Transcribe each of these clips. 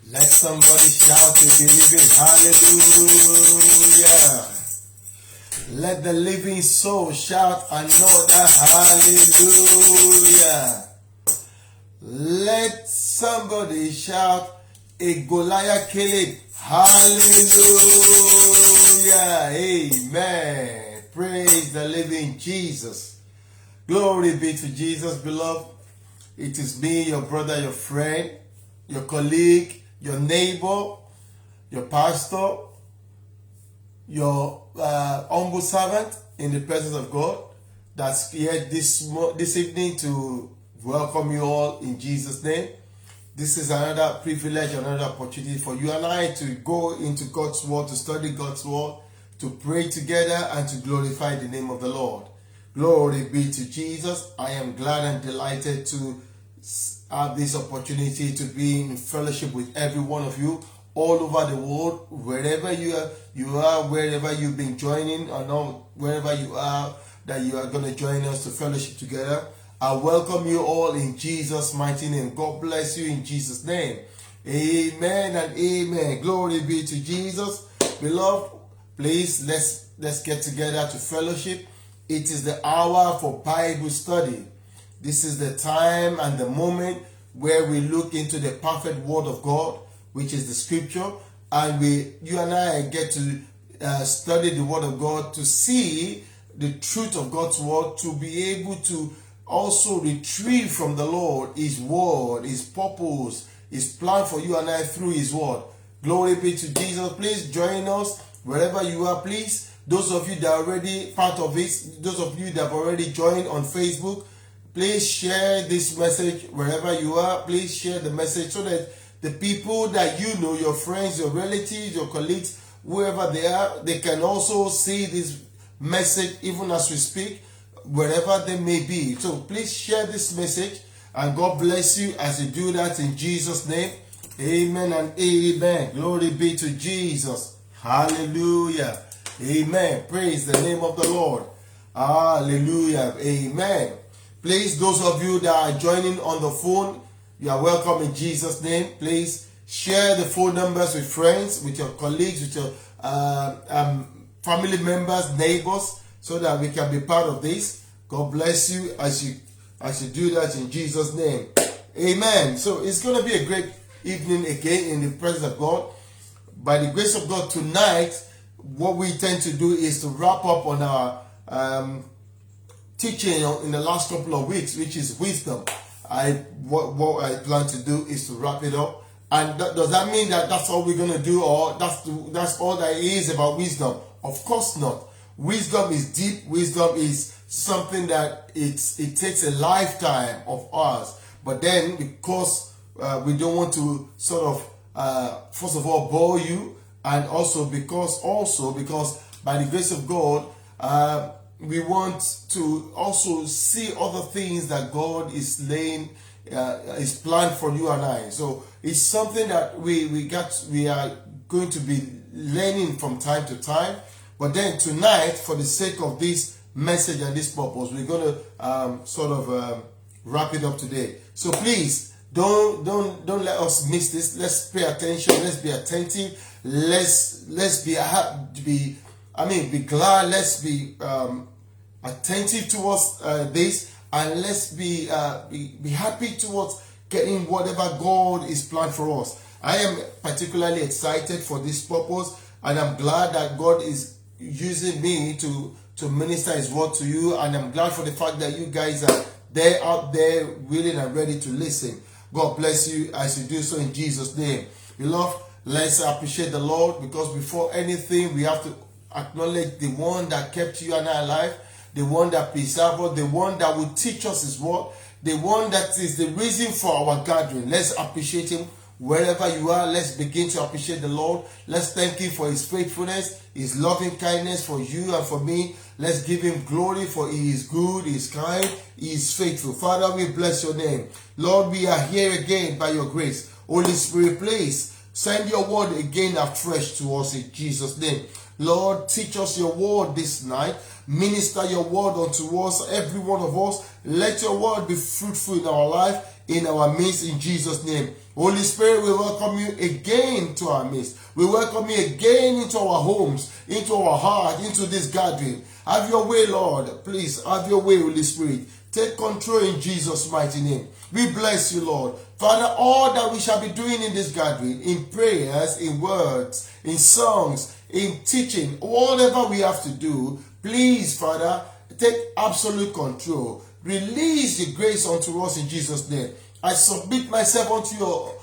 Let somebody shout to the living hallelujah. Let the living soul shout another hallelujah. Let somebody shout a Goliath killing hallelujah. Amen. Praise the living Jesus. Glory be to Jesus, beloved. It is me, your brother, your friend, your colleague, your neighbor, your pastor, your humble servant in the presence of God that's here this evening to welcome you all in Jesus' name. This is another privilege, another opportunity for you and I to go into God's word, to study God's word, to pray together and to glorify the name of the Lord. Glory be to Jesus. I am glad and delighted to have this opportunity to be in fellowship with every one of you all over the world, wherever you are, wherever you've been joining or not, wherever you are, that you are going to join us to fellowship together. I welcome you all in Jesus' mighty name. God bless you in Jesus' name. Amen and amen. Glory be to Jesus. Beloved, please let's get together to fellowship. It is the hour for Bible study. This is the time and the moment where we look into the perfect word of God, which is the scripture, and you and I get to study the word of God to see the truth of God's word, to be able to also retrieve from the Lord His word, His purpose, His plan for you and I through His word. Glory be to Jesus. Please join us wherever you are, please. Those of you that are already part of it, those of you that have already joined on Facebook, please share this message wherever you are. Please share the message so that the people that you know, your friends, your relatives, your colleagues, whoever they are, they can also see this message even as we speak, wherever they may be. So please share this message and God bless you as you do that in Jesus' name. Amen and amen. Glory be to Jesus. Hallelujah. Amen. Praise the name of the Lord. Hallelujah. Amen. Please, those of you that are joining on the phone, you are welcome in Jesus' name. Please share the phone numbers with friends, with your colleagues, with your family members, neighbors, so that we can be part of this. God bless you as you do that in Jesus' name. Amen. So it's going to be a great evening again in the presence of God. By the grace of God, tonight, what we tend to do is to wrap up on our teaching in the last couple of weeks, which is wisdom. What I plan to do is to wrap it up. And does that mean that that's all we're going to do, or that's all that is about wisdom? Of course not. Wisdom is deep. Wisdom is something that it takes a lifetime of ours. But then, because we don't want to sort of first of all bore you, and also because by the grace of God, we want to also see other things that God is laying, is planned for you and I. So it's something that we are going to be learning from time to time. But then tonight, for the sake of this message and this purpose, we're going to wrap it up today. So please don't let us miss this. Let's pay attention. Let's be attentive. Let's be glad. Let's be attentive towards this, and let's be happy towards getting whatever God is planned for us. I am particularly excited for this purpose, and I'm glad that God is using me to minister His word to you, and I'm glad for the fact that you guys are there out there willing and ready to listen. God bless you as you do so in Jesus' name. Beloved, let's appreciate the Lord, because before anything we have to acknowledge the one that kept you and I alive, the one that preserved us, the one that will teach us His word, the one that is the reason for our gathering. Let's appreciate Him wherever you are. Let's begin to appreciate the Lord. Let's thank Him for His faithfulness, His loving kindness for you and for me. Let's give Him glory, for He is good, He is kind, He is faithful. Father, we bless your name. Lord, we are here again by your grace. Holy Spirit, please send your word again afresh to us in Jesus' name. Lord, teach us your word this night. Minister your word unto us, every one of us. Let your word be fruitful in our life. in our midst in Jesus' name. Holy Spirit, we welcome you again to our midst. We welcome you again into our homes, into our heart, into this gathering. Have your way, Lord. Please, have your way, Holy Spirit. Take control in Jesus' mighty name. We bless you, Lord. Father, all that we shall be doing in this gathering, in prayers, in words, in songs, in teaching, whatever we have to do, please, Father, take absolute control. Release the grace unto us in Jesus' name. I submit myself unto your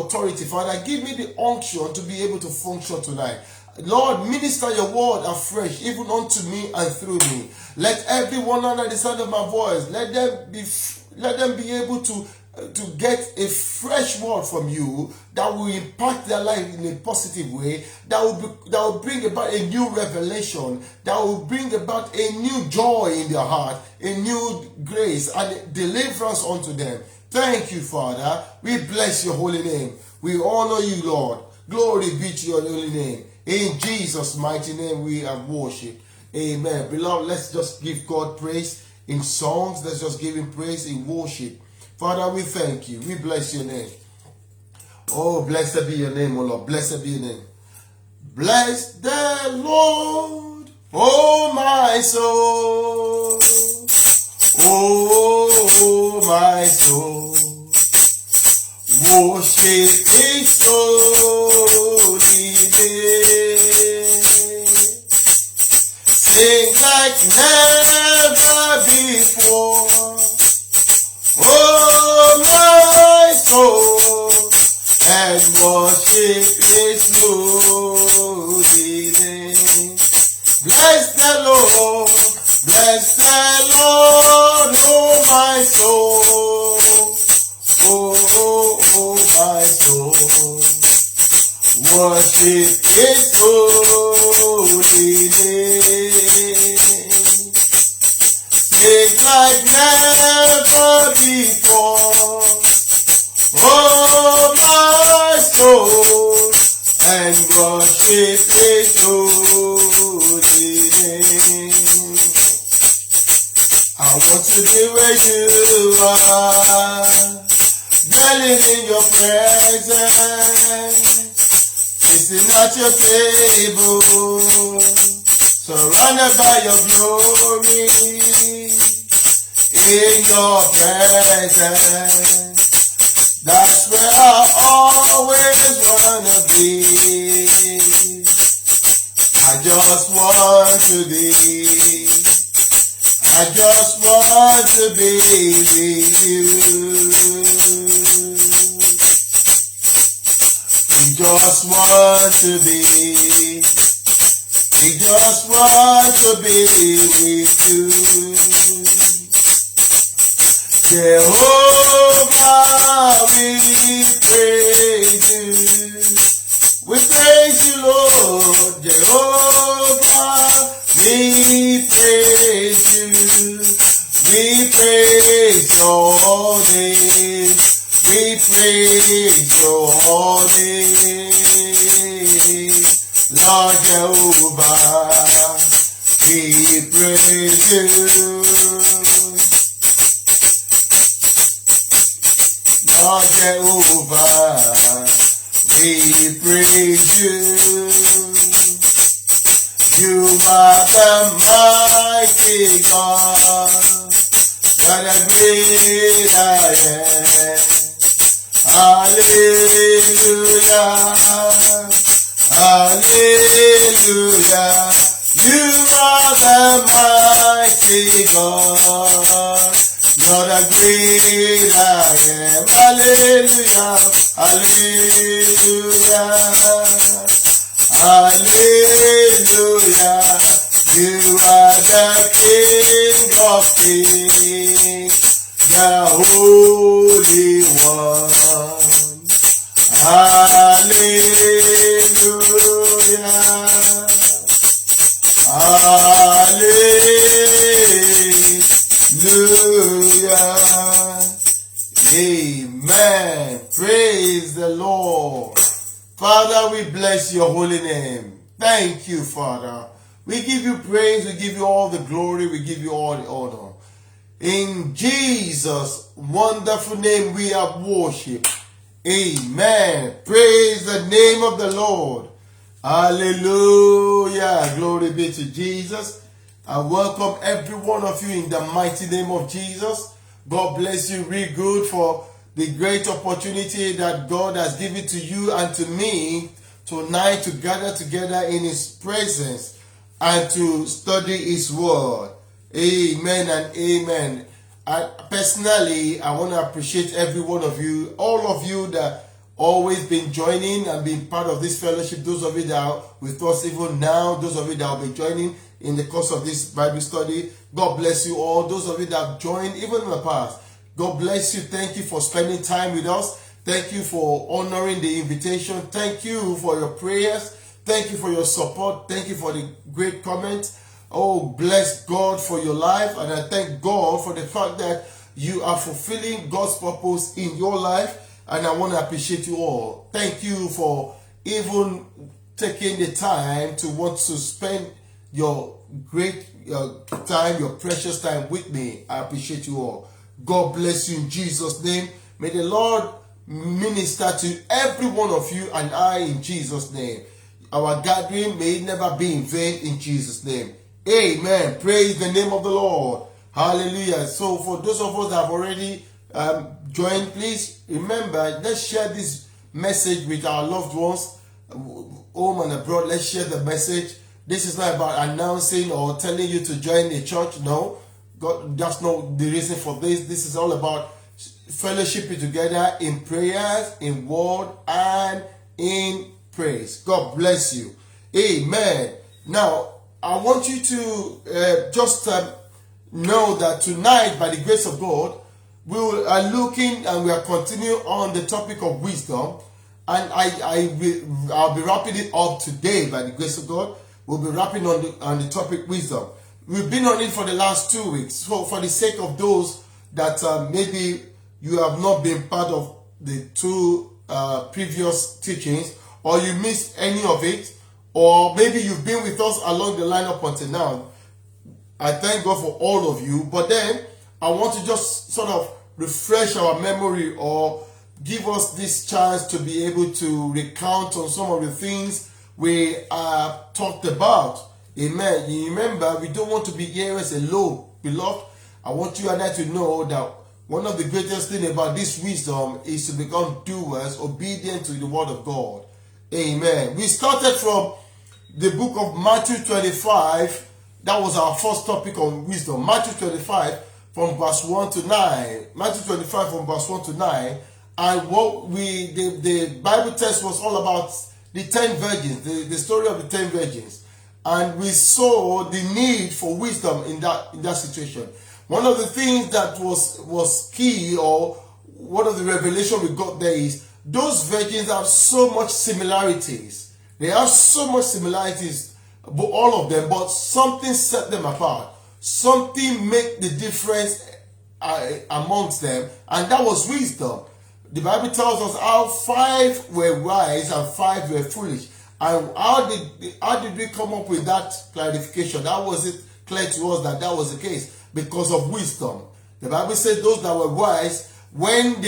authority, Father. Give me the unction to be able to function tonight. Lord, minister your word afresh, even unto me and through me. Let everyone under the sound of my voice, let them be able to get a fresh word from you that will impact their life in a positive way, that will bring about a new revelation, that will bring about a new joy in their heart, a new grace and deliverance unto them. Thank you, Father. We bless your holy name. We honor you, Lord. Glory be to your holy name. In Jesus' mighty name we have worshipped. Amen. Beloved, let's just give God praise in songs. Let's just give him praise in worship. Father, we thank you. We bless your name. Oh, blessed be your name, oh Lord. Blessed be your name. Bless the Lord, oh my soul. Oh, my soul. Worship his holy name. Sing like never before. Oh, my soul, and worship his holy name. Bless the Lord, bless the Lord, oh my soul. Oh, my soul, worship his holy name. Sing like never before. Oh, my soul, and worship his holy name. I want to be where you are, dwelling in your presence, sitting at your table, surrounded by your glory, in your presence. That's where I always wanna be. I just want to be. I just want to be with you. We just want to be. We just want to be with you. Jehovah, we praise you. We praise you, Lord. Jehovah, we praise you. We praise your name. We praise your name. Lord Jehovah, we praise you. Lord Jehovah, we praise you. You are the mighty God, you're the great I am. Hallelujah, hallelujah. You are the mighty God, you're the great I am. Hallelujah, hallelujah, hallelujah. You are the King of Kings, the Holy One. Hallelujah, hallelujah. Amen. Praise the Lord. Father, we bless your holy name. Thank you, Father. We give you praise. We give you all the glory. We give you all the honor. In Jesus' wonderful name we have worship. Amen. Praise the name of the Lord. Hallelujah. Glory be to Jesus. I welcome every one of you in the mighty name of Jesus. God bless you real good for the great opportunity that God has given to you and to me tonight to gather together in His presence and to study His word. Amen and amen. Personally, I want to appreciate every one of you, all of you that always been joining and being part of this fellowship, those of you that are with us even now, those of you that will be joining in the course of this Bible study. God bless you all. Those of you that have joined even in the past, God bless you. Thank you for spending time with us. Thank you for honoring the invitation. Thank you for your prayers. Thank you for your support. Thank you for the great comments. Oh, bless God for your life. And I thank God for the fact that you are fulfilling God's purpose in your life. And I want to appreciate you all. Thank you for even taking the time to want to spend your great time, your precious time with me. I appreciate you all. God bless you in Jesus' name. May the Lord minister to every one of you and I in Jesus' name. Our gathering may it never be in vain in Jesus' name. Amen. Praise the name of the Lord. Hallelujah. So for those of us that have already joined, please remember, let's share this message with our loved ones, home and abroad. Let's share the message. This is not about announcing or telling you to join a church. No, God, that's not the reason for this. This is all about fellowshipping together in prayers, in word, and in praise. God bless you. Amen. Now, I want you to just know that tonight, by the grace of God, we are looking and we are continuing on the topic of wisdom. And I'll be wrapping it up today by the grace of God. We'll be wrapping on the topic wisdom. We've been on it for the last 2 weeks. So for the sake of those that maybe you have not been part of the two previous teachings, or you missed any of it, or maybe you've been with us along the line up until now, I thank God for all of you. But then I want to just sort of refresh our memory or give us this chance to be able to recount on some of the things we talked about. Amen. You remember, we don't want to be hearers alone, beloved. I want you and I to know that one of the greatest things about this wisdom is to become doers, obedient to the word of God. Amen. We started from the book of Matthew 25. That was our first topic on wisdom. Matthew 25 from verse 1 to 9. Matthew 25 from verse 1 to 9. And what the Bible text was all about the 10 virgins, the story of the 10 virgins. And we saw the need for wisdom in that situation. One of the things that was key, or one of the revelation we got there, is those virgins have so much similarities. They have so much similarities, but all of them, but something set them apart. Something made the difference amongst them, and that was wisdom. The Bible tells us how 5 were wise and 5 were foolish. And how did we come up with that clarification? How was it clear to us that was the case? Because of wisdom. The Bible said those that were wise, when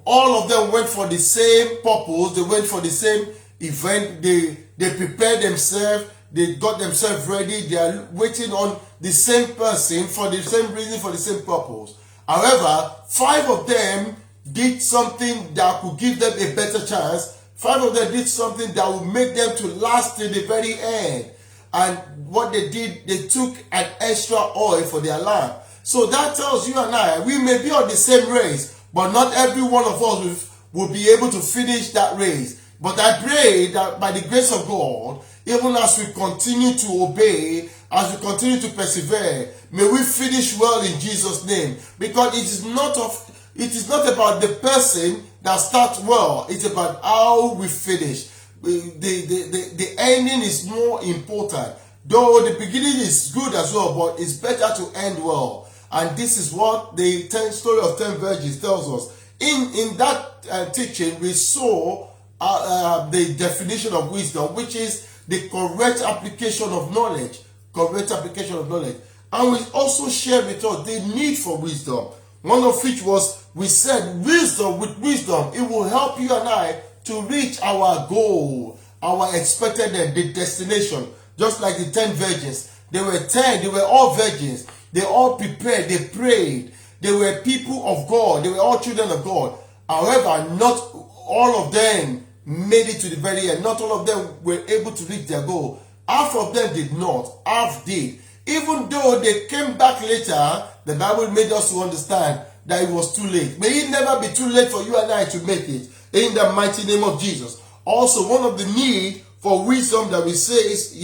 all of them went for the same purpose, they went for the same event, they prepared themselves, they got themselves ready, they are waiting on the same person for the same reason, for the same purpose. However, 5 of them did something that could give them a better chance. 5 of them did something that would make them to last till the very end. And what they did, they took an extra oil for their lamp. So that tells you and I, we may be on the same race, but not every one of us will be able to finish that race. But I pray that by the grace of God, even as we continue to obey, as we continue to persevere, may we finish well in Jesus' name. Because it is not about the person that starts well. It's about how we finish. The ending is more important. Though the beginning is good as well, but it's better to end well. And this is what the story of 10 virgins tells us. In that teaching, we saw the definition of wisdom, which is the correct application of knowledge. Correct application of knowledge. And we also shared with us the need for wisdom. One of which was, we said, wisdom, with wisdom, it will help you and I to reach our goal, our expected end, the destination. Just like the 10 virgins. They were 10, they were all virgins. They all prepared, they prayed. They were people of God. They were all children of God. However, not all of them made it to the very end. Not all of them were able to reach their goal. Half of them did not. Half did. Even though they came back later, the Bible made us to understand that it was too late. May it never be too late for you and I to make it. In the mighty name of Jesus. Also, one of the need for wisdom that we say is,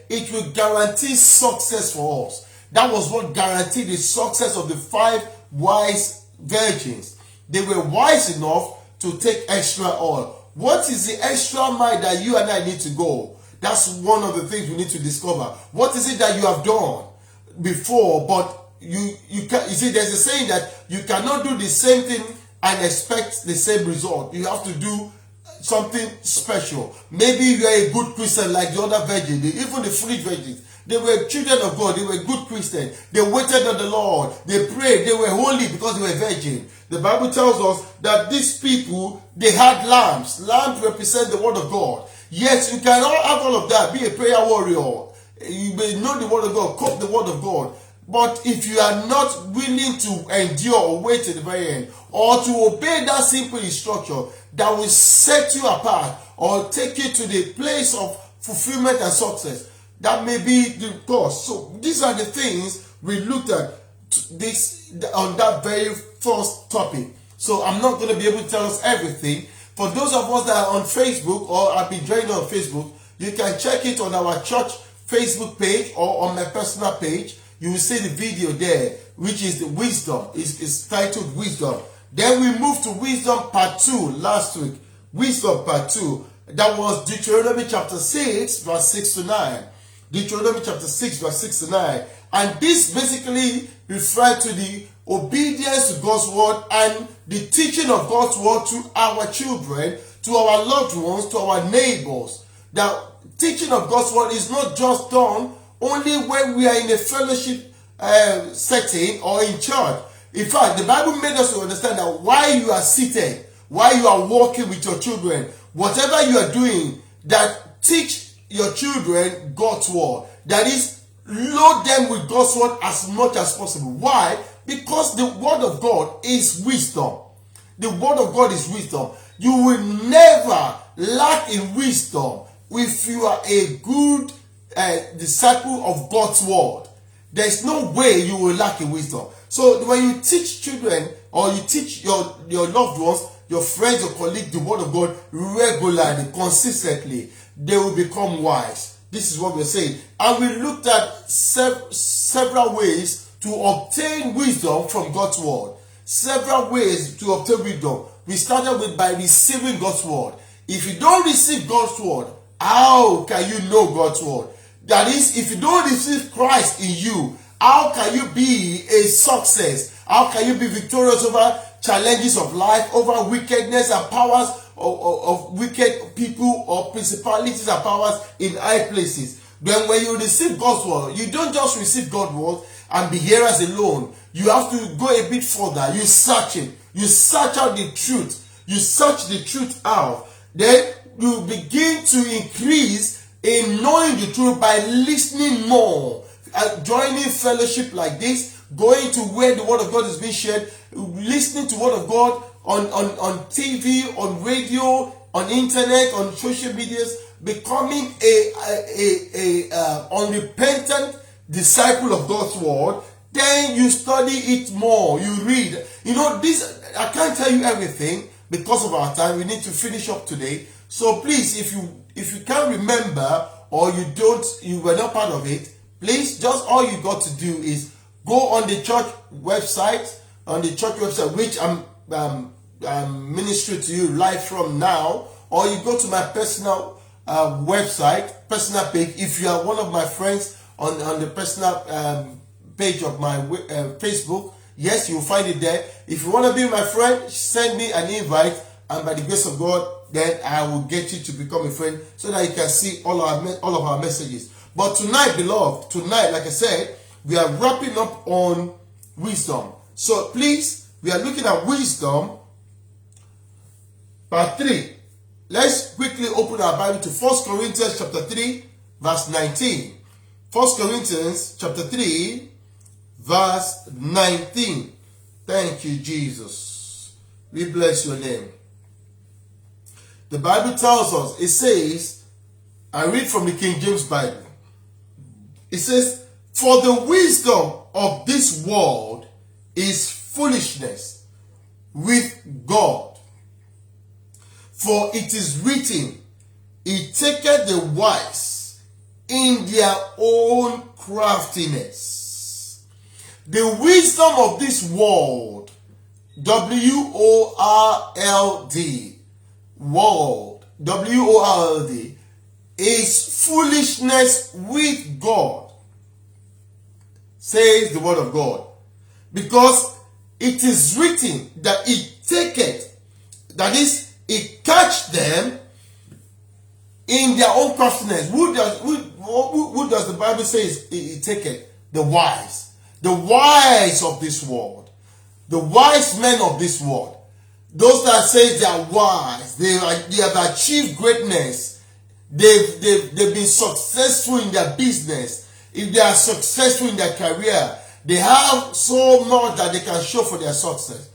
it will guarantee success for us. That was what guaranteed the success of the 5 wise virgins. They were wise enough to take extra oil. What is the extra mile that you and I need to go? That's one of the things we need to discover. What is it that you have done before, but you see, there's a saying that you cannot do the same thing and expect the same result. You have to do something special. Maybe you are a good Christian like the other virgins, even the foolish virgins. They were children of God. They were good Christians. They waited on the Lord. They prayed. They were holy because they were virgin. The Bible tells us that these people, they had lambs. Lambs represent the word of God. Yes, you cannot have all of that. Be a prayer warrior. You may know the word of God, quote the word of God. But if you are not willing to endure or wait to the very end, or to obey that simple instruction that will set you apart or take you to the place of fulfillment and success, that may be the cause. So these are the things we looked at this on that very first topic. So I'm not going to be able to tell us everything. For those of us that are on Facebook or have been joining on Facebook, you can check it on our church Facebook page or on my personal page. You will see the video there, which is the wisdom. It's titled Wisdom. Then we moved to Wisdom Part 2 last week. Wisdom Part 2. That was Deuteronomy chapter 6, verse 6 to 9. Deuteronomy chapter 6, verse 6 to 9. And this basically refers to the obedience to God's word and the teaching of God's word to our children, to our loved ones, to our neighbors. The teaching of God's word is not just done only when we are in a fellowship setting or in church. In fact, the Bible made us to understand that while you are seated, while you are walking with your children, whatever you are doing, that teach your children God's word. That is, load them with God's word as much as possible. Why? Because the word of God is wisdom. The word of God is wisdom. You will never lack in wisdom if you are a good disciple of God's word. There's no way you will lack in wisdom. So when you teach children or you teach your loved ones, your friends or colleagues the word of God regularly, consistently, they will become wise. This is what we're saying. And we looked at several ways to obtain wisdom from God's word. Several ways to obtain wisdom. We started with by receiving God's word. If you don't receive God's word, how can you know God's word? That is, if you don't receive Christ in you, how can you be a success? How can you be victorious over challenges of life, over wickedness and powers of wicked people or principalities and powers in high places? Then when you receive God's word, you don't just receive God's word and be hearers alone. You have to go a bit further. You search it. You search out the truth. You search the truth out. Then you begin to increase in knowing the truth by listening more, joining fellowship like this, going to where the word of God is being shared, listening to word of God on TV, on radio, on internet, on social medias, becoming a unrepentant disciple of God's word. Then you study it more, you read. You know, this, I can't tell you everything because of our time. We need to finish up today. So please, if you can't remember or you were not part of it, please, just all you got to do is go on the church website, which I'm ministering to you live from now, or you go to my personal website, personal page. If you are one of my friends on the personal page of my Facebook, yes, you will find it there. If you want to be my friend, send me an invite, and by the grace of God, then I will get you to become a friend so that you can see all of our messages. But tonight, beloved, like I said, we are wrapping up on wisdom. So please, we are looking at wisdom, part 3. Let's quickly open our Bible to 1 Corinthians chapter 3, verse 19. 1 Corinthians chapter 3, verse 19. Thank you, Jesus. We bless your name. The Bible tells us, it says, I read from the King James Bible. It says, for the wisdom of this world is foolishness with God. For it is written, He taketh the wise in their own craftiness. The wisdom of this world, W-O-R-L-D, world, W-O-R-L-D, is foolishness with God, says the word of God. Because it is written that He taketh, that is, He catch them in their own craftiness. Who does the Bible say He taketh? The wise. The wise of this world. The wise men of this world. Those that say they are wise. They have achieved greatness. They've been successful in their business. If they are successful in their career, they have so much that they can show for their success.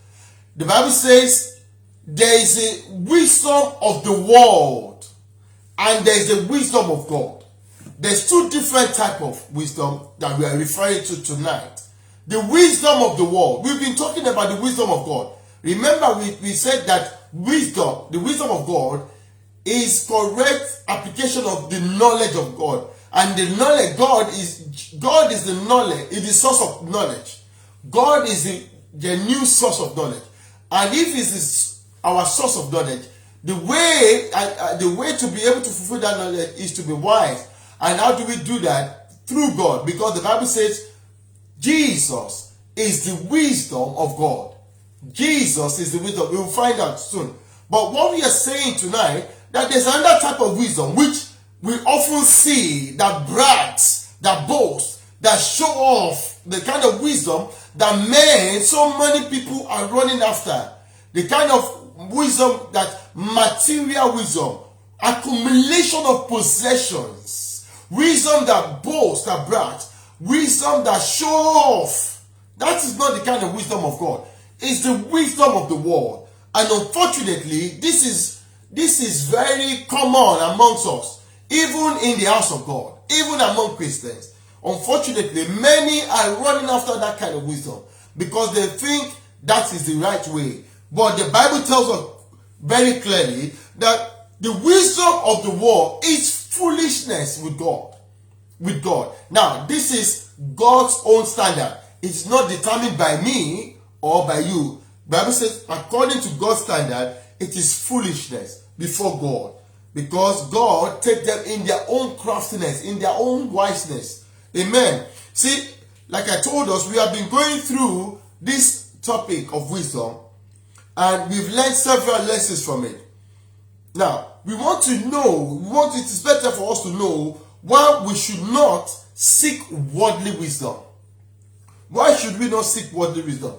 The Bible says there is a wisdom of the world and there is a wisdom of God. There's two different types of wisdom that we are referring to tonight. The wisdom of the world. We've been talking about the wisdom of God. Remember, we said that wisdom, the wisdom of God, is correct application of the knowledge of God. And the knowledge, God is the knowledge, is the source of knowledge. God is the new source of knowledge. And if it is our source of knowledge, the way to be able to fulfill that knowledge is to be wise. And how do we do that? Through God. Because the Bible says Jesus is the wisdom of God. Jesus is the wisdom. We will find out soon. But what we are saying tonight, that there's another type of wisdom which we often see, that brags, that boasts, that show off, the kind of wisdom that so many people are running after. The kind of wisdom, that material wisdom, accumulation of possessions, wisdom that boasts, that brags, wisdom that show off. That is not the kind of wisdom of God. It's the wisdom of the world. And unfortunately, this is very common amongst us, even in the house of God, even among Christians. Unfortunately, many are running after that kind of wisdom because they think that is the right way. But the Bible tells us very clearly that the wisdom of the world is foolishness with God. With God. Now, this is God's own standard. It's not determined by me or by you. The Bible says, according to God's standard, it is foolishness before God. Because God takes them in their own craftiness, in their own wiseness. Amen. See, like I told us, we have been going through this topic of wisdom and we've learned several lessons from it. Now, we want to know, it is better for us to know why we should not seek worldly wisdom. Why should we not seek worldly wisdom?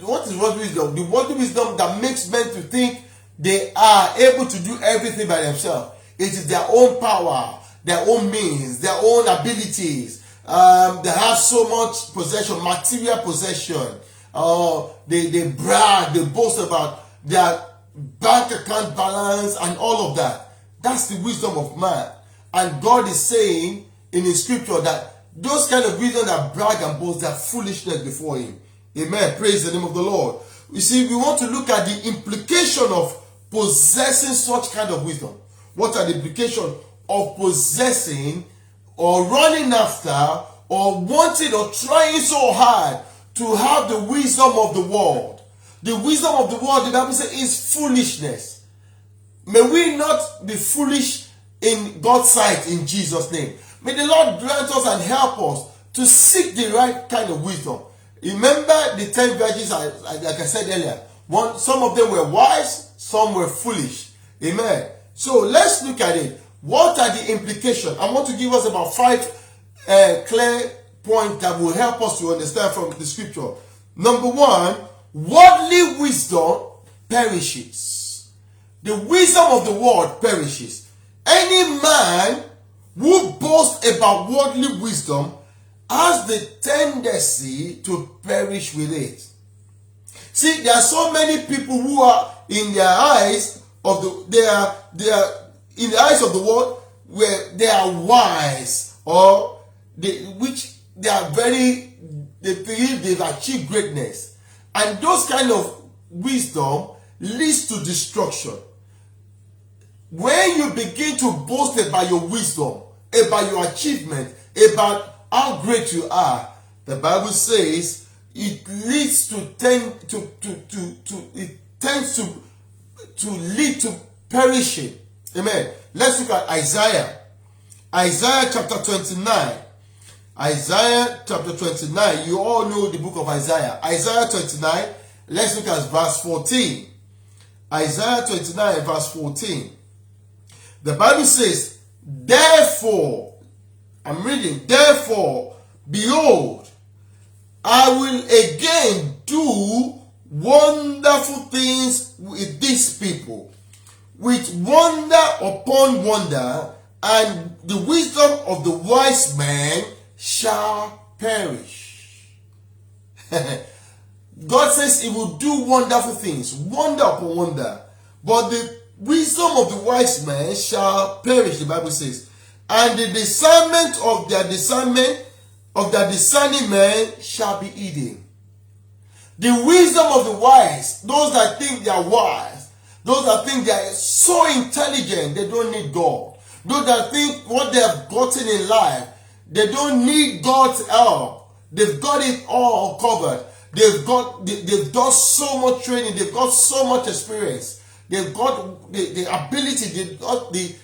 What is worldly wisdom? The worldly wisdom that makes men to think they are able to do everything by themselves. It is their own power, their own means, their own abilities. They have so much possession, material possession. They brag, they boast about their bank account balance and all of that. That's the wisdom of man. And God is saying in His scripture that those kind of wisdom that brag and boast, they are foolishness before Him. Amen. Praise the name of the Lord. You see, we want to look at the implication of possessing such kind of wisdom. What are the implications of possessing or running after or wanting or trying so hard to have the wisdom of the world? The wisdom of the world, the Bible says, is foolishness. May we not be foolish in God's sight in Jesus' name. May the Lord grant us and help us to seek the right kind of wisdom. Remember the 10 virgins, like I said earlier. Some of them were wise, some were foolish. Amen. So let's look at it. What are the implications? I want to give us about 5 clear points that will help us to understand from the scripture. Number one, worldly wisdom perishes. The wisdom of the world perishes. Any man who boasts about worldly wisdom has the tendency to perish with it. See, there are so many people who are in their eyes of the they are in the eyes of the world where they are wise, or they believe they've achieved greatness, and those kind of wisdom leads to destruction. When you begin to boast about your wisdom, about your achievement, about how great you are, the Bible says it leads to lead to perishing. Amen. Let's look at Isaiah. Isaiah chapter 29. Isaiah chapter 29. You all know the book of Isaiah. Isaiah 29. Let's look at verse 14. Isaiah 29 verse 14. The Bible says, therefore, I'm reading, therefore, behold, I will again do wonderful things with these people, with wonder upon wonder, and the wisdom of the wise man shall perish. God says he will do wonderful things, wonder upon wonder, but the wisdom of the wise man shall perish, the Bible says, and the discernment of their discerning man shall be hidden. The wisdom of the wise, those that think they are wise, those that think they are so intelligent, they don't need God. Those that think what they have gotten in life, they don't need God's help. They've got it all covered. They've done so much training. They've got so much experience. They've got the ability. They've got the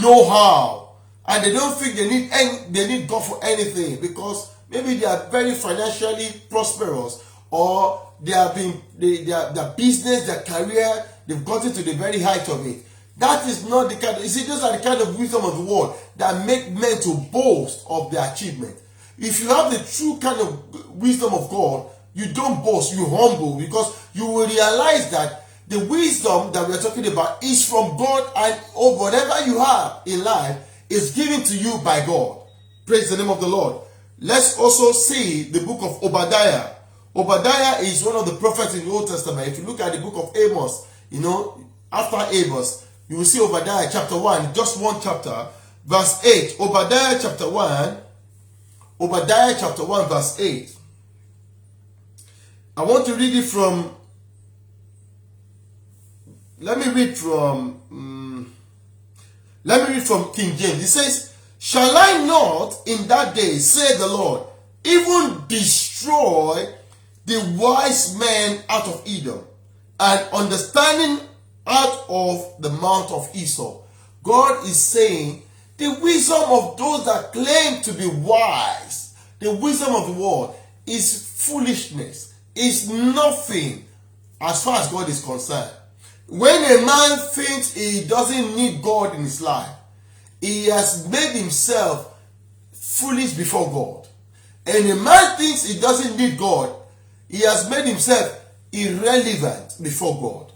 know-how, and they don't think they need God for anything, because maybe they are very financially prosperous, or their business, their career, they've gotten to the very height of it. That is not the kind of, you see, those are the kind of wisdom of the world that make men to boast of their achievement. If you have the true kind of wisdom of God, you don't boast, you humble, because you will realize that the wisdom that we're talking about is from God, and whatever you have in life is given to you by God. Praise the name of the Lord. Let's also see the book of Obadiah. Obadiah is one of the prophets in the Old Testament. If you look at the book of Amos, after Amos, you will see Obadiah chapter 1, just one chapter, verse 8. Obadiah chapter 1 verse 8. I want to read it from, let me read from King James. It says, shall I not in that day, say the Lord, even destroy the wise men out of Edom, and understanding out of the mount of Esau? God is saying the wisdom of those that claim to be wise, the wisdom of the world, is foolishness, is nothing as far as God is concerned. When a man thinks he doesn't need God in his life, he has made himself foolish before God. And a man thinks he doesn't need God, he has made himself irrelevant before God.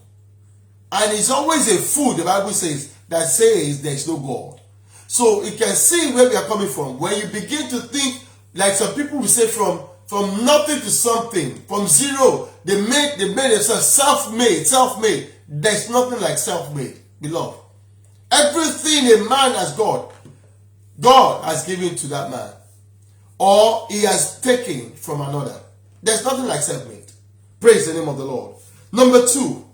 And he's always a fool, the Bible says, that says there is no God. So you can see where we are coming from. When you begin to think, like some people will say, from nothing to something, from zero, they made themselves self-made. There's nothing like self-made, beloved. Everything a man has got, God has given to that man, or he has taken from another. There's nothing like self-made. Praise the name of the Lord. Number 2,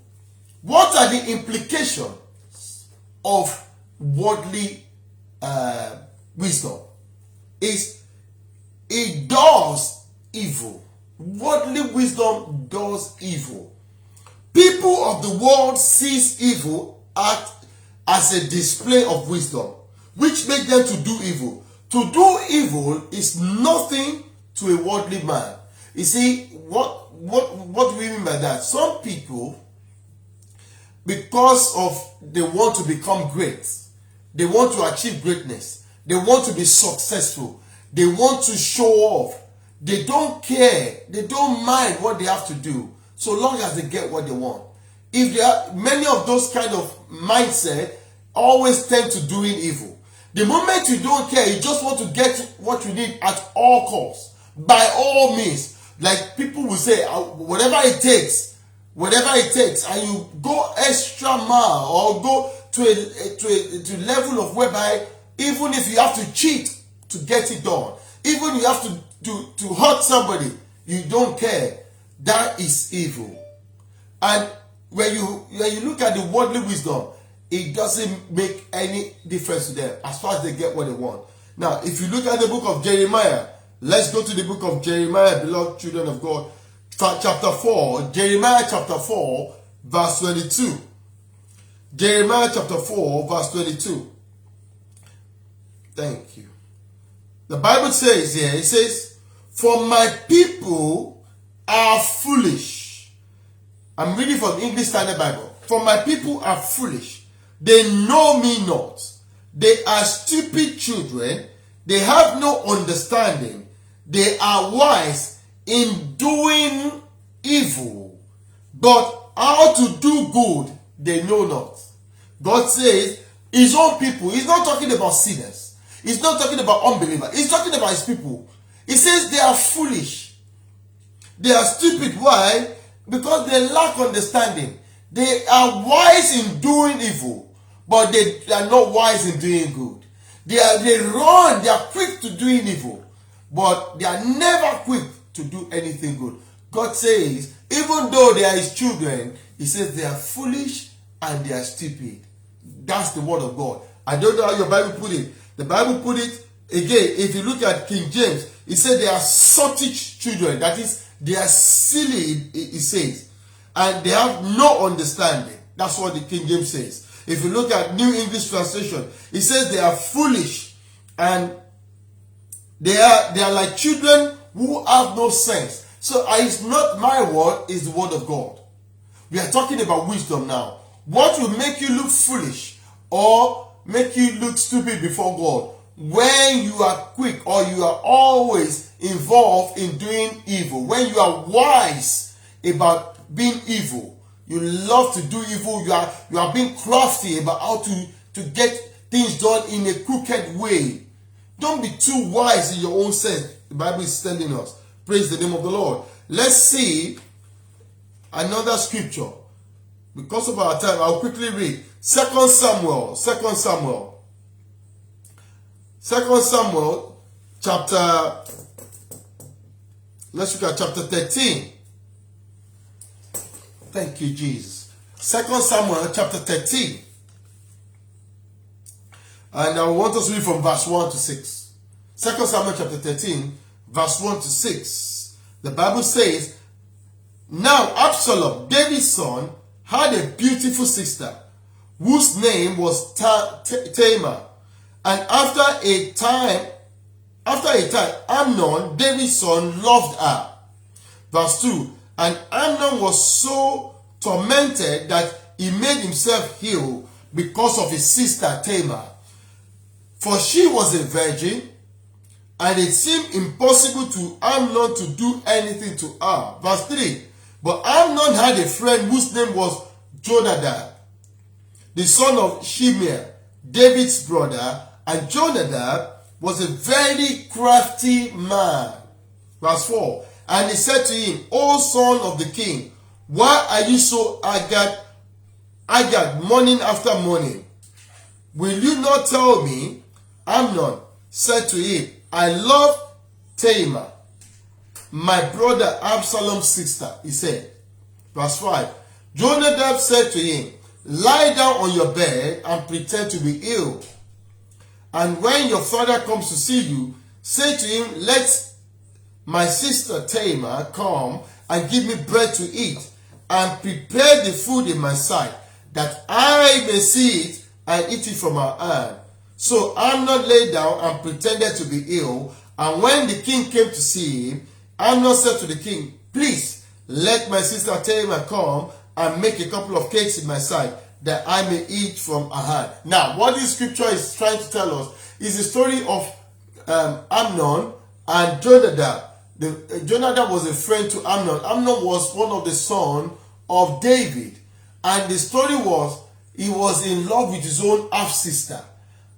what are the implications of worldly wisdom? It does evil. Worldly wisdom does evil. People of the world sees evil as a display of wisdom, which makes them to do evil. To do evil is nothing to a worldly man. You see, what do we mean by that? Some people, because they want to become great, they want to achieve greatness, they want to be successful, They want to show off. They don't care. They don't mind what they have to do, so long as they get what they want. If there are many of those kind of mindset always tend to doing evil. The moment you don't care, you just want to get what you need at all costs, by all means. Like people will say, whatever it takes, and you go extra mile or go to a level of whereby even if you have to cheat to get it done, even you have to hurt somebody, you don't care. That is evil. And when you look at the worldly wisdom, it doesn't make any difference to them as far as they get what they want. Now, if you look at the book of Jeremiah, let's go to the book of Jeremiah, beloved children of God, chapter 4, Jeremiah chapter 4, verse 22. Jeremiah chapter 4, verse 22. Thank you. The Bible says here, it says, "For my people are foolish." I'm reading from English Standard Bible. "For my people are foolish. They know me not. They are stupid children. They have no understanding. They are wise in doing evil. But how to do good, they know not." God says his own people. He's not talking about sinners. He's not talking about unbelievers. He's talking about his people. He says they are foolish. They are stupid. Why? Because they lack understanding. They are wise in doing evil, but they are not wise in doing good. They are quick to doing evil, but they are never quick to do anything good. God says, even though they are his children, he says they are foolish and they are stupid. That's the word of God. I don't know how your Bible put it. The Bible put it, again, if you look at King James, it said they are sottish children. That is, they are silly, it says. And they have no understanding. That's what the King James says. If you look at New English Translation, it says they are foolish and they are like children who have no sense. So it's not my word, it's the word of God. We are talking about wisdom now. What will make you look foolish or make you look stupid before God? When you are quick or you are always involved in doing evil. When you are wise about being evil. You love to do evil. You are being crafty about how to get things done in a crooked way. Don't be too wise in your own sense. The Bible is telling us. Praise the name of the Lord. Let's see another scripture. Because of our time, I'll quickly read. 2 Samuel chapter, let's look at chapter 13. Thank you, Jesus. 2 Samuel chapter 13. And I want us to read from verse 1 to 6. 2 Samuel chapter 13, verse 1 to 6. The Bible says, "Now Absalom, David's son, had a beautiful sister, whose name was Tamar. And after a time, Amnon, David's son, loved her." Verse 2, "And Amnon was so tormented that he made himself ill because of his sister Tamar. For she was a virgin, and it seemed impossible to Amnon to do anything to her." Verse 3, "But Amnon had a friend whose name was Jonadab, the son of Shimeah, David's brother, and Jonadab was a very crafty man." Verse 4, "And he said to him, O son of the king, why are you so haggard morning after morning? Will you not tell me?" Amnon said to him, "I love Tamar, my brother Absalom's sister," he said. Verse 5, "Jonadab said to him, Lie down on your bed and pretend to be ill. And when your father comes to see you, say to him, Let my sister Tamar come and give me bread to eat, and prepare the food in my sight, that I may see it and eat it from her hand." So Amnon lay down and pretended to be ill. And when the king came to see him, Amnon said to the king, "Please, let my sister Tamar come and make a couple of cakes in my sight, that I may eat from her hand." Now, what this scripture is trying to tell us is the story of Amnon and Jonadab. Jonadab was a friend to Amnon. Amnon was one of the sons of David. And the story was, he was in love with his own half-sister.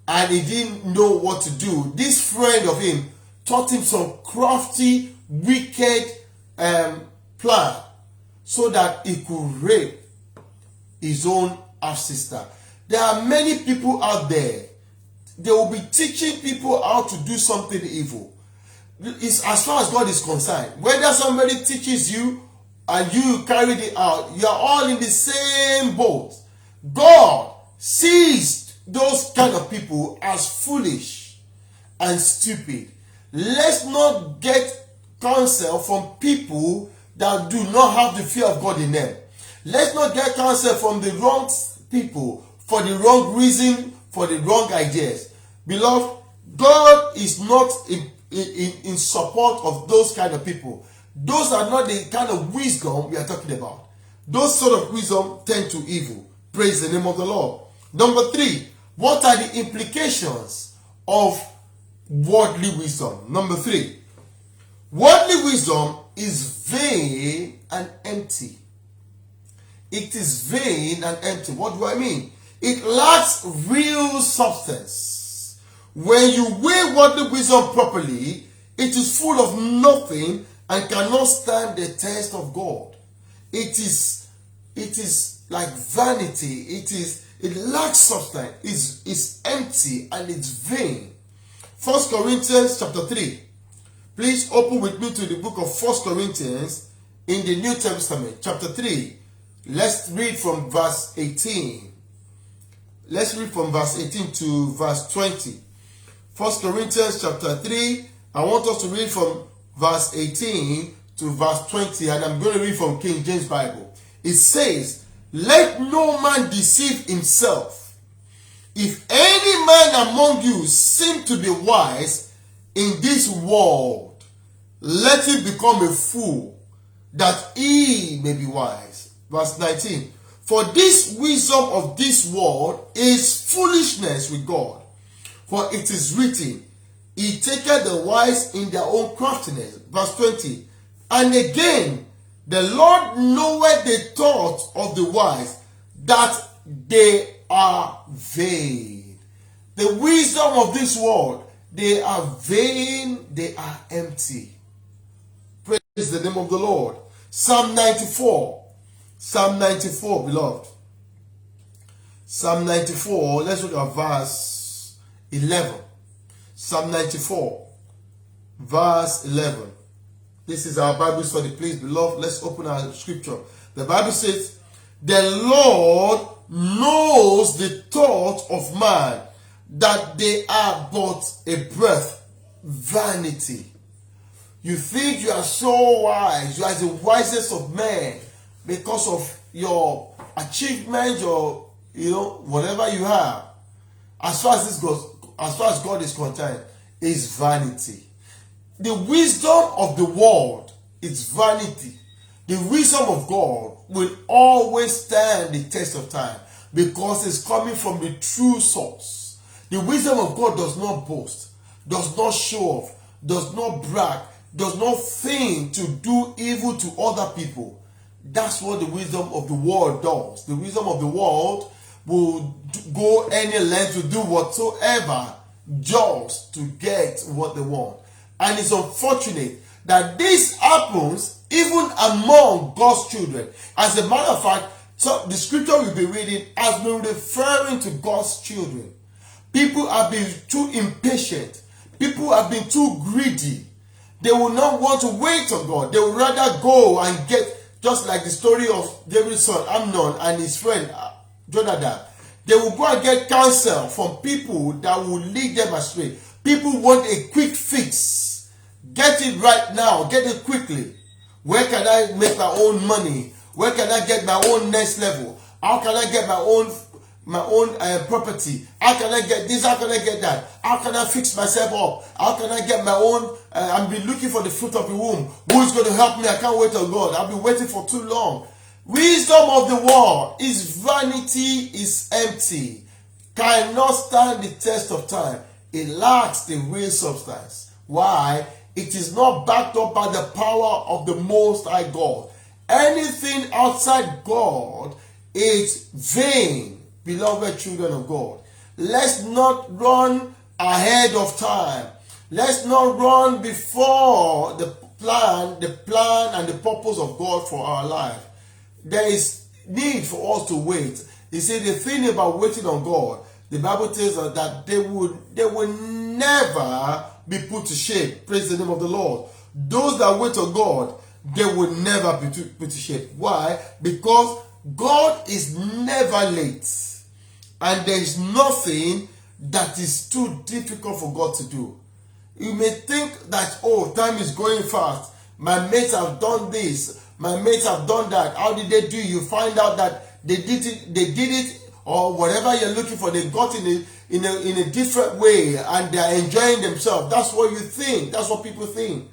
And he didn't know what to do. This friend of him taught him some crafty, wicked plan so that he could rape his own half-sister. There are many people out there. They will be teaching people how to do something evil. It's as far as God is concerned. Whether somebody teaches you and you carry it out, you are all in the same boat. God sees those kind of people as foolish and stupid. Let's not get counsel from people that do not have the fear of God in them. Let's not get counsel from the wrong people for the wrong reason, for the wrong ideas. Beloved, God is not in support of those kind of people. Those are not the kind of wisdom we are talking about. Those sort of wisdom tend to evil. Praise the name of the Lord. Number 3, what are the implications of worldly wisdom? Number 3, worldly wisdom is vain and empty. It is vain and empty. What do I mean? It lacks real substance. When you weigh worldly wisdom properly, it is full of nothing and cannot stand the test of God. It is like vanity. It lacks substance. It's empty and it's vain. 1 Corinthians chapter 3. Please open with me to the book of 1 Corinthians in the New Testament, chapter 3. Let's read from verse 18. Let's read from verse 18 to verse 20. 1 Corinthians chapter 3. I want us to read from verse 18 to verse 20, and I'm going to read from King James Bible. It says, "Let no man deceive himself. If any man among you seem to be wise in this world, let him become a fool, that he may be wise." Verse 19, "For this wisdom of this world is foolishness with God. For it is written, He taketh the wise in their own craftiness." Verse 20, "And again, the Lord knoweth the thoughts of the wise, that they are vain." The wisdom of this world, they are vain, they are empty. Praise the name of the Lord. Psalm 94. Psalm 94, beloved. Psalm 94, let's look at verse 11. Psalm 94, verse 11. This is our Bible study. Please, beloved, let's open our scripture. The Bible says, "The Lord knows the thoughts of man, that they are but a breath, vanity." You think you are so wise, you are the wisest of men because of your achievement, your whatever you have. As far as this goes, as far as God is concerned, is vanity. The wisdom of the world is vanity. The wisdom of God will always stand the test of time because it's coming from the true source. The wisdom of God does not boast, does not show off, does not brag, does not think to do evil to other people. That's what the wisdom of the world does. The wisdom of the world will go any length to do whatsoever just to get what they want. And it's unfortunate that this happens even among God's children. As a matter of fact, so the scripture we'll be reading has been referring to God's children. People have been too impatient. People have been too greedy. They will not want to wait on God. They will rather go and get, just like the story of David's son Amnon and his friend Jonadab. They will go and get counsel from people that will lead them astray. People want a quick fix. Get it right now. Get it quickly. Where can I make my own money? Where can I get my own next level? How can I get my own property? How can I get this? How can I get that? How can I fix myself up? How can I get my own? I've been looking for the fruit of the womb. Who is going to help me? I can't wait on God. I've been waiting for too long. Wisdom of the world is vanity, is empty, cannot stand the test of time. it lacks the real substance. Why? It is not backed up by the power of the Most High God. Anything outside God is vain, beloved children of God. Let's not run ahead of time. Let's not run before the plan and the purpose of God for our life. There is need for us to wait. You see, the thing about waiting on God, the Bible tells us that they will never be put to shame. Praise the name of the Lord. Those that wait on God, they will never be put to shame. Why? Because God is never late. And there is nothing that is too difficult for God to do. You may think that, oh, time is going fast. My mates have done this. My mates have done that. How did they do? You find out that they did it, or whatever you're looking for, they got in a different way and they're enjoying themselves. That's what you think. That's what people think.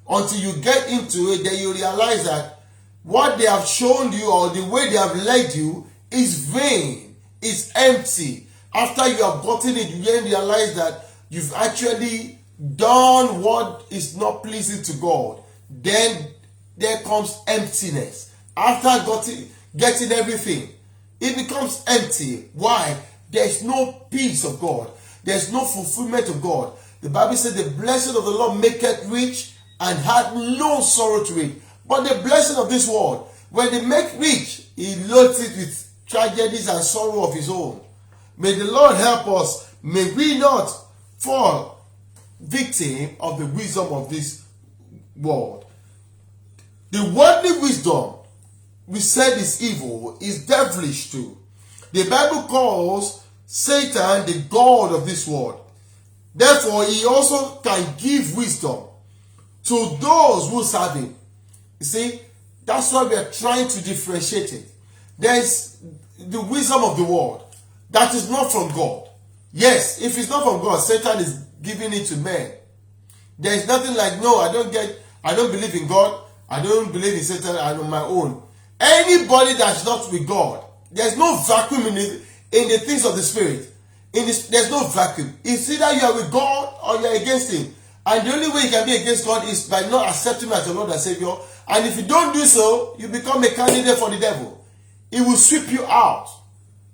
Until you get into it, then you realize that what they have shown you or the way they have led you is vain, is empty. After you have gotten it, you then realize that you've actually done what is not pleasing to God. Then there comes emptiness. After getting everything, it becomes empty. Why? There's no peace of God. There's no fulfillment of God. The Bible says the blessing of the Lord maketh rich and had no sorrow to it. But the blessing of this world, when they make rich, he loads it with tragedies and sorrow of his own. May the Lord help us. May we not fall victim of the wisdom of this world. The worldly wisdom we said is evil is devilish too. The Bible calls Satan the god of this world. Therefore, he also can give wisdom to those who serve him. You see, that's why we are trying to differentiate it. There's the wisdom of the world that is not from God. Yes, if it's not from God, Satan is giving it to men. There is nothing like, no, I don't believe in God. I don't believe in Satan. I'm on my own. Anybody that's not with God, there's no vacuum in the things of the Spirit. There's no vacuum. It's either you are with God or you are against him. And the only way you can be against God is by not accepting him as your Lord and Savior. And if you don't do so, you become a candidate for the devil. He will sweep you out.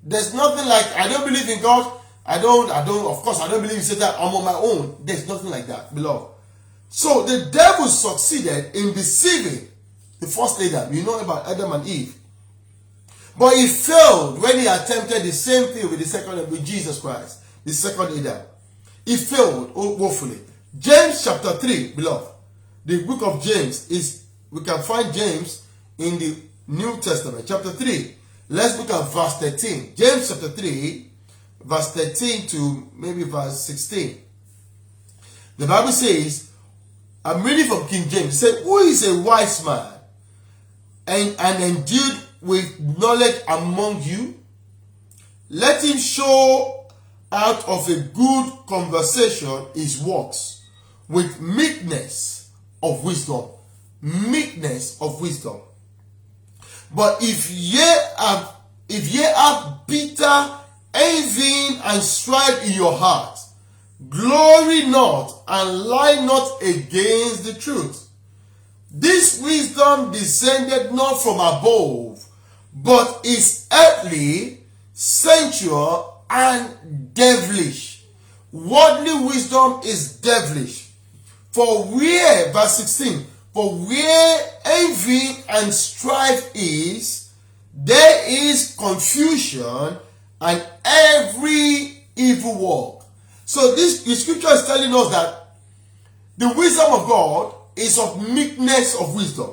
There's nothing like, I don't believe in God. Of course, I don't believe in Satan. I'm on my own. There's nothing like that, beloved. So the devil succeeded in deceiving the first Adam. You know about Adam and Eve. But he failed when he attempted the same thing with Jesus Christ, the second Adam. He failed woefully. James chapter 3, beloved. The book of James we can find James in the New Testament, chapter 3. Let's look at verse 13. James chapter 3, verse 13 to maybe verse 16. The Bible says, I'm reading from King James. It says, who is a wise man and endued with knowledge among you? Let him show out of a good conversation his works with meekness of wisdom. Meekness of wisdom. But if ye have bitter envy and strife in your heart, glory not and lie not against the truth. This wisdom descended not from above, but is earthly, sensual, and devilish. Worldly wisdom is devilish. For where, verse 16, for where envy and strife is, there is confusion and every evil work. So the scripture is telling us that the wisdom of God is of meekness of wisdom.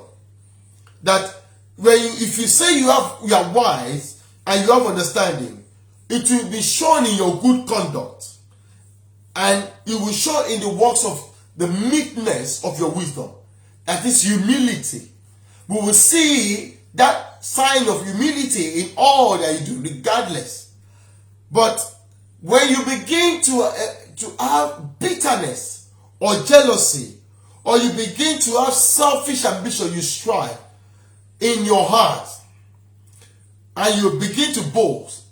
That if you say you are wise and you have understanding, it will be shown in your good conduct. And it will show in the works of the meekness of your wisdom. That is humility. We will see that sign of humility in all that you do, regardless. But when you begin to have bitterness or jealousy, or you begin to have selfish ambition, you strive in your heart, and you begin to boast,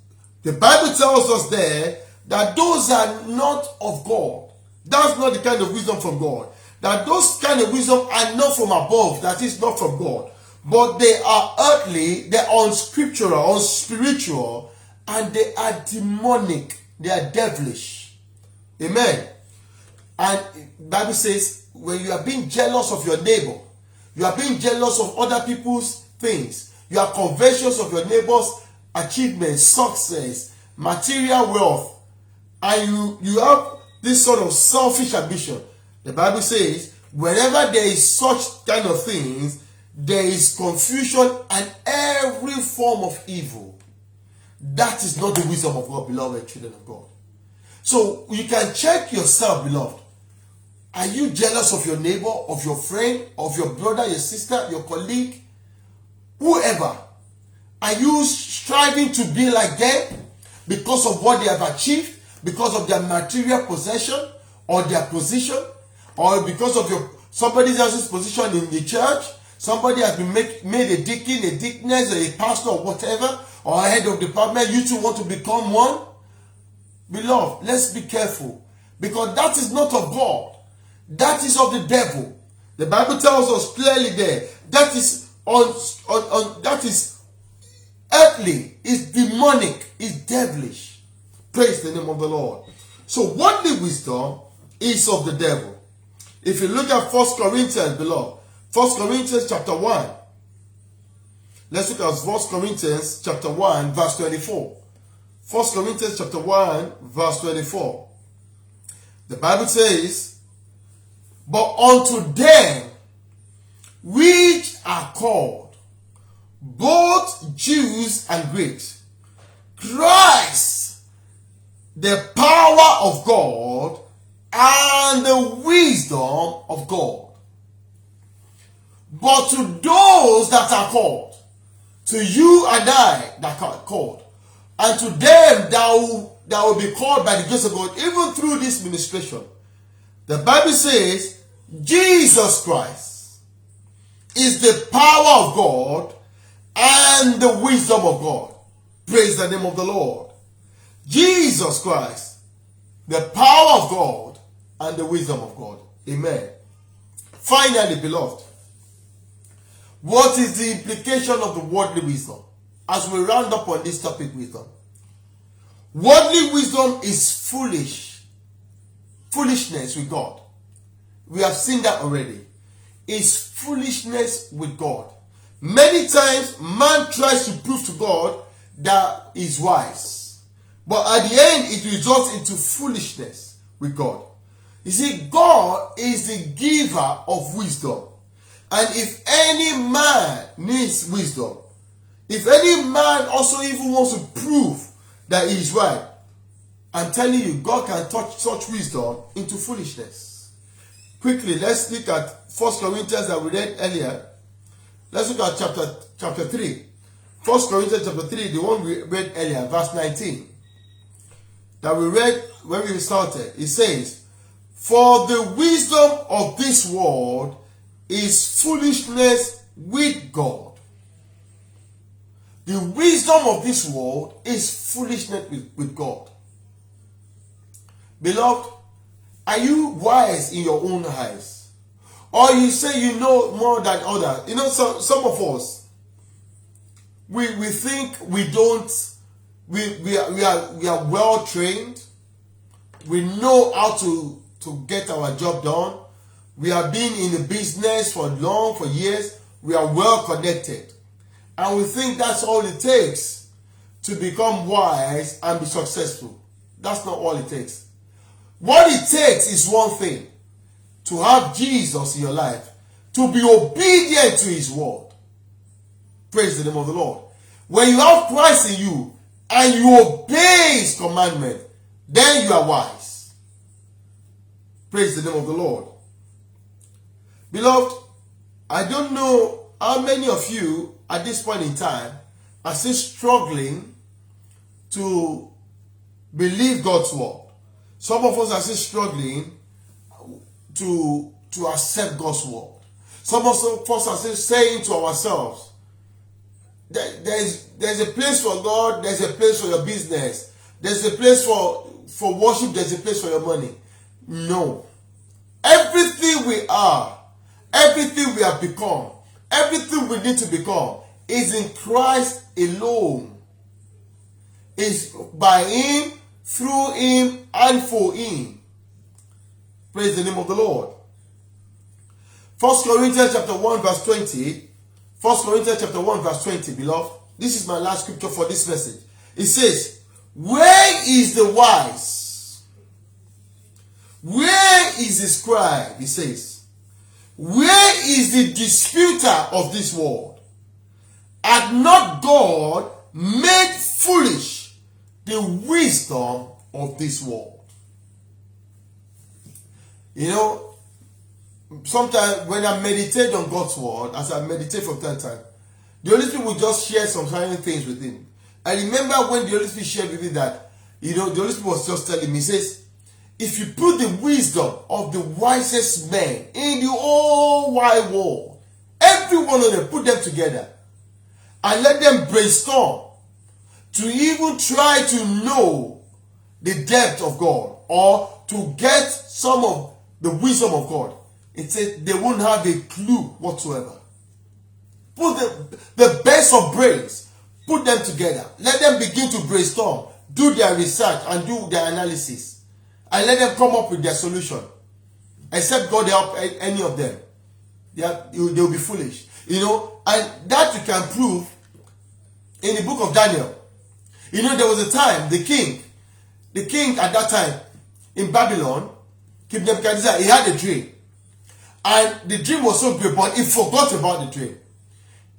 the Bible tells us there that those are not of God. That's not the kind of wisdom from God. That those kind of wisdom are not from above, that is not from God. But they are earthly, they are unscriptural, unspiritual, and they are demonic. They are devilish. Amen. And the Bible says, when you are being jealous of your neighbor, you are being jealous of other people's things, you are covetous of your neighbor's achievements, success, material wealth, and you have this sort of selfish ambition. The Bible says, whenever there is such kind of things, there is confusion and every form of evil. That is not the wisdom of God, beloved children of God. So you can check yourself, beloved. Are you jealous of your neighbor, of your friend, of your brother, your sister, your colleague, whoever? Are you striving to be like them because of what they have achieved, because of their material possession or their position, or because of somebody else's position in the church? Somebody has been made a deacon, a deaconess, or a pastor, or whatever, or a head of department. You too want to become one? Beloved, let's be careful, because that is not of God. That is of the devil. The Bible tells us clearly there that is that is earthly, is demonic, is devilish. Praise the name of the Lord. So worldly wisdom is of the devil. If you look at 1 Corinthians, beloved, 1 Corinthians chapter 1. Let's look at 1 Corinthians chapter 1 verse 24. 1 Corinthians chapter 1 verse 24. The Bible says, but unto them which are called, both Jews and Greeks, Christ, the power of God and the wisdom of God. But to those that are called, to you and I that are called, and to them that will be called by the grace of God, even through this ministration, the Bible says, Jesus Christ is the power of God and the wisdom of God. Praise the name of the Lord. Jesus Christ, the power of God and the wisdom of God. Amen. Finally, beloved, what is the implication of the worldly wisdom? As we round up on this topic, wisdom. Worldly wisdom is foolishness with God. We have seen that already. It's foolishness with God. Many times, man tries to prove to God that he's wise. But at the end, it results into foolishness with God. You see, God is the giver of wisdom. And if any man needs wisdom, if any man also even wants to prove that he is right, I'm telling you, God can touch such wisdom into foolishness. Quickly, let's look at 1 Corinthians that we read earlier. Let's look at chapter 3. 1 Corinthians chapter 3, the one we read earlier, verse 19. That we read when we started. It says, for the wisdom of this world is foolishness with God. The wisdom of this world is foolishness with God. Beloved, are you wise in your own eyes? Or you say you know more than others? You know, some of us, we think we don't, we are well trained. We know how to get our job done. We have been in the business for years. We are well connected. And we think that's all it takes to become wise and be successful. That's not all it takes. What it takes is one thing: to have Jesus in your life, to be obedient to his word. Praise the name of the Lord. When you have Christ in you and you obey his commandment, then you are wise. Praise the name of the Lord. Beloved, I don't know how many of you at this point in time are still struggling to believe God's word. Some of us are still struggling to accept God's word. Some of us are still saying to ourselves, there's a place for God, there's a place for your business, there's a place for worship, there's a place for your money. No. Everything we are, everything we have become, everything we need to become is in Christ alone. It's by Him, through Him, and for Him. Praise the name of the Lord. 1 Corinthians chapter 1 verse 20. 1 Corinthians chapter 1 verse 20, beloved. This is my last scripture for this message. It says, where is the wise? Where is the scribe? He says, where is the disputer of this world? Hath not God made foolish the wisdom of this world? You know, sometimes when I meditate on God's word, as I meditate from time to time, the Holy Spirit will just share some certain things with him. I remember when the Holy Spirit shared with me that, the Holy Spirit was just telling me, he says, if you put the wisdom of the wisest men in the whole wide world, every one of them, put them together and let them brainstorm to even try to know the depth of God or to get some of the wisdom of God, it says they won't have a clue whatsoever. Put the best of brains, put them together. Let them begin to brainstorm, do their research and do their analysis. And let them come up with their solution. Except God help any of them. They'll be foolish. And that you can prove in the book of Daniel. There was a time, the king at that time in Babylon, King Nebuchadnezzar, he had a dream. And the dream was so great, but he forgot about the dream.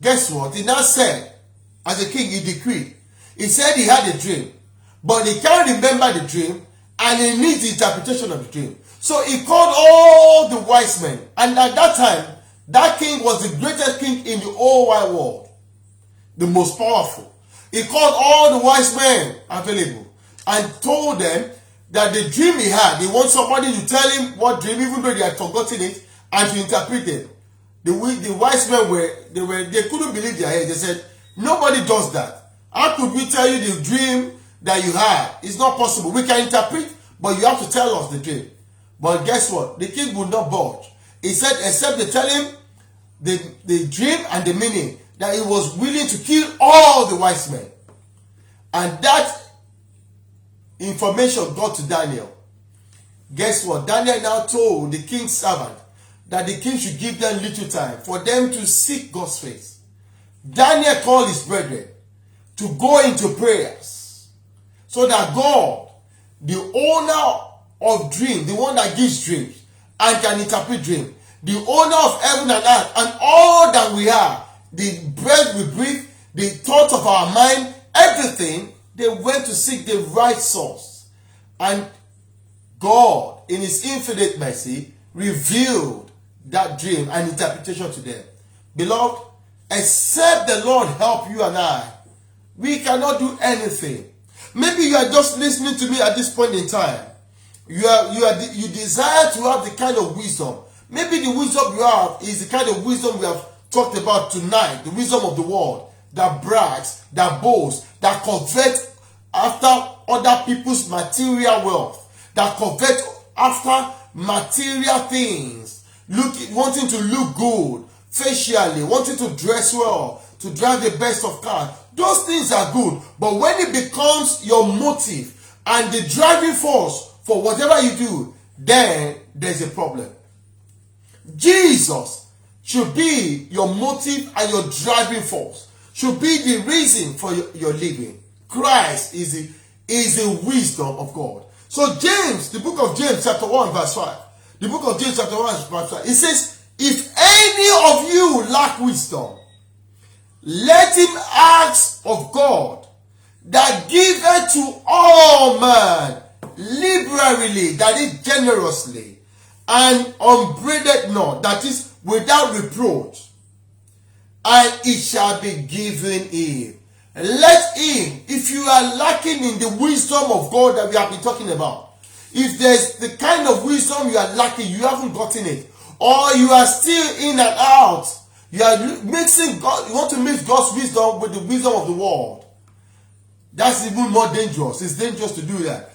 Guess what? He now said, as a king, he decreed. He said he had a dream, but he can't remember the dream, and he needs the interpretation of the dream. So he called all the wise men. And at that time, that king was the greatest king in the whole wide world. The most powerful. He called all the wise men available and told them that the dream he had, he wants somebody to tell him what dream, even though they had forgotten it, and to interpret it. The wise men they couldn't believe their head. They said, nobody does that. How could we tell you the dream that you had? It's not possible. We can interpret, but you have to tell us the dream. But guess what? The king would not budge. He said, except they tell him the dream and the meaning, that he was willing to kill all the wise men. And that information got to Daniel. Guess what? Daniel now told the king's servant that the king should give them little time for them to seek God's face. Daniel called his brethren to go into prayers so that God, the owner of dreams, the one that gives dreams and can interpret dreams, the owner of heaven and earth and all that we are, the breath we breathe, the thoughts of our mind, everything, they went to seek the right source. And God, in his infinite mercy, revealed that dream and interpretation to them. Beloved, except the Lord help you and I, we cannot do anything. Maybe you are just listening to me at this point in time. You desire to have the kind of wisdom. Maybe the wisdom you have is the kind of wisdom we have talked about tonight. The wisdom of the world that brags, that boasts, that covets after other people's material wealth, that covet after material things, wanting to look good facially, wanting to dress well, to drive the best of cars. Those things are good, but when it becomes your motive and the driving force for whatever you do, then there's a problem. Jesus should be your motive and your driving force, should be the reason for your living. Christ is the wisdom of God. So James, the book of James chapter 1 verse 5, the book of James chapter 1 verse 5, it says, if any of you lack wisdom, let him ask of God, that giveth to all men liberally, that is generously, and upbraideth not, that is without reproach, and it shall be given him. Let him, if you are lacking in the wisdom of God that we have been talking about, if there's the kind of wisdom you are lacking, you haven't gotten it, or you are still in and out, you are mixing God, you want to mix God's wisdom with the wisdom of the world, That's even more dangerous. It's dangerous to do that.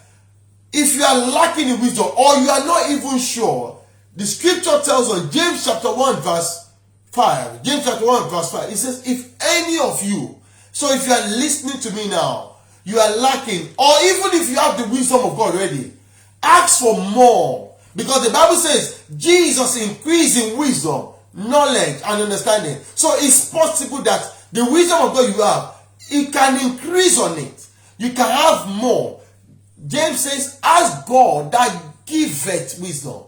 If you are lacking in wisdom or you are not even sure, the scripture tells us, James chapter 1 verse 5. James chapter 1 verse 5. It says, if any of you, so if you are listening to me now, you are lacking, or even if you have the wisdom of God already, ask for more. Because the Bible says, Jesus increased in wisdom, knowledge, and understanding. So it's possible that the wisdom of God you have, it can increase on it. You can have more. James says, ask God that giveth wisdom,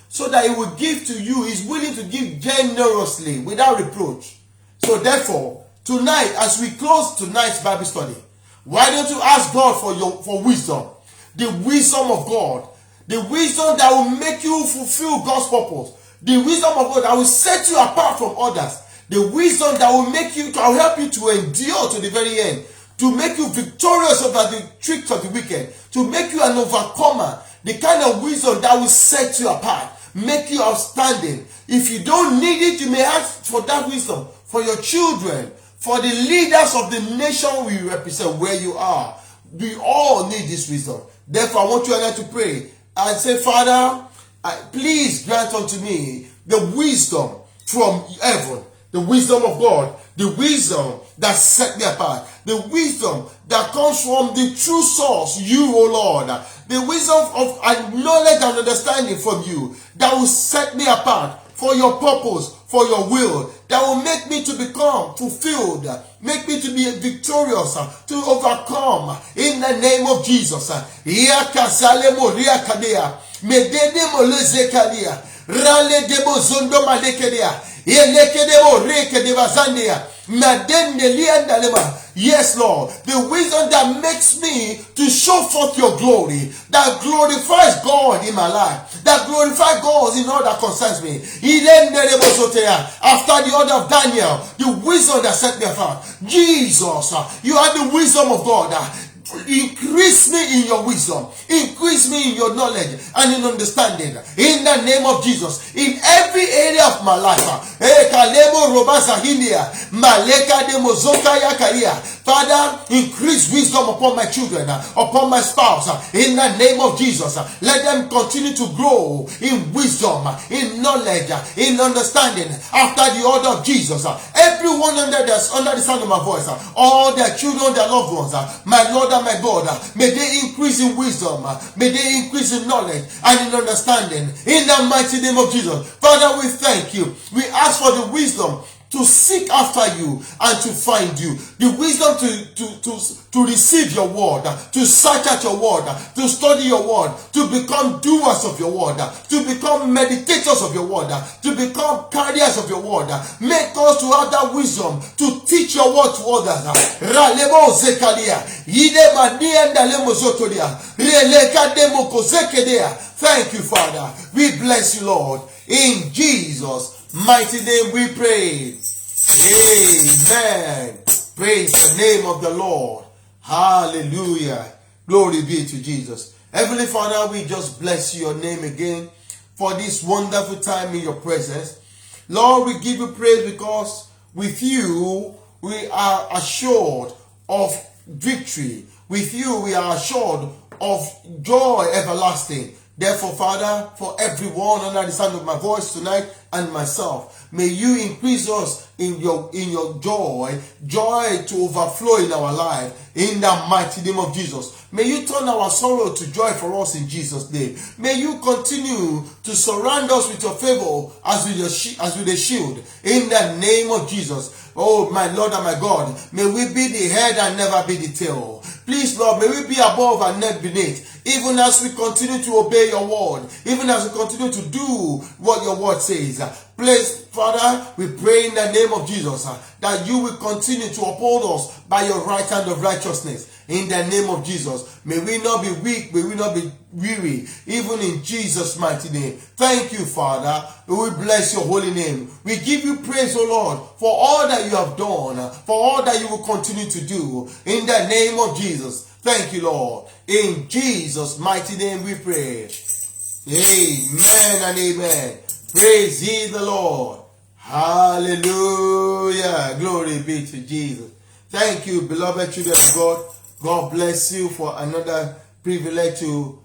so that he will give to you. He's willing to give generously, without reproach. So therefore, tonight, as we close tonight's Bible study, why don't you ask God for wisdom? The wisdom of God. The wisdom that will make you fulfill God's purpose. The wisdom of God that will set you apart from others. The wisdom that will make you, to help you to endure to the very end. To make you victorious over the tricks of the wicked. To make you an overcomer. The kind of wisdom that will set you apart. Make you outstanding. If you don't need it, you may ask for that wisdom. For your children. For the leaders of the nation we represent, where you are. We all need this wisdom. Therefore, I want you and I to pray. And say, Father, please grant unto me the wisdom from heaven. The wisdom of God. The wisdom that set me apart. The wisdom that comes from the true source, you, O Lord. The wisdom of knowledge and understanding from you that will set me apart for your purpose, for your will, that will make me to become fulfilled, make me to be victorious, to overcome in the name of Jesus. Yes, Lord, the wisdom that makes me to show forth your glory, that glorifies God in my life, that glorifies God in all that concerns me. After the order of Daniel, the wisdom that set me apart. Jesus, you are the wisdom of God. Increase me in your wisdom, increase me in your knowledge and in understanding, in the name of Jesus, in every area of my life. Father, increase wisdom upon my children, upon my spouse, in the name of Jesus. Let them continue to grow in wisdom, in knowledge, in understanding, after the order of Jesus. Everyone under the sound of my voice, all their children, their loved ones, my Lord and my God, may they increase in wisdom, may they increase in knowledge and in understanding, in the mighty name of Jesus. Father, we thank you. We ask for the wisdom to seek after you and to find you. The wisdom to receive your word, to search out your word, to study your word, to become doers of your word, to become meditators of your word, to become carriers of your word. Make us to have that wisdom to teach your word to others. Thank you, Father. We bless you, Lord. In Jesus' mighty name we pray. Amen. Praise the name of the Lord. Hallelujah. Glory be to Jesus. Heavenly Father, we just bless your name again for this wonderful time in your presence. Lord, we give you praise because with you we are assured of victory. With you we are assured of joy everlasting. Therefore, Father, for everyone under the sound of my voice tonight and myself, may you increase us in your joy to overflow in our life, in the mighty name of Jesus. May you turn our sorrow to joy for us in Jesus' name. May you continue to surround us with your favor as with a shield, in the name of Jesus. Oh, my Lord and my God, may we be the head and never be the tail. Please, Lord, may we be above and not beneath, even as we continue to obey your word, even as we continue to do what your word says. Please, Father, we pray in the name of Jesus that you will continue to uphold us by your right hand of righteousness. In the name of Jesus, may we not be weak, may we not be weary, even in Jesus' mighty name. Thank you, Father. We bless your holy name. We give you praise, O Lord, for all that you have done, for all that you will continue to do. In the name of Jesus. Thank you, Lord. In Jesus' mighty name we pray. Amen and amen. Praise ye the Lord. Hallelujah. Glory be to Jesus. Thank you, beloved children of God. God bless you for another privilege to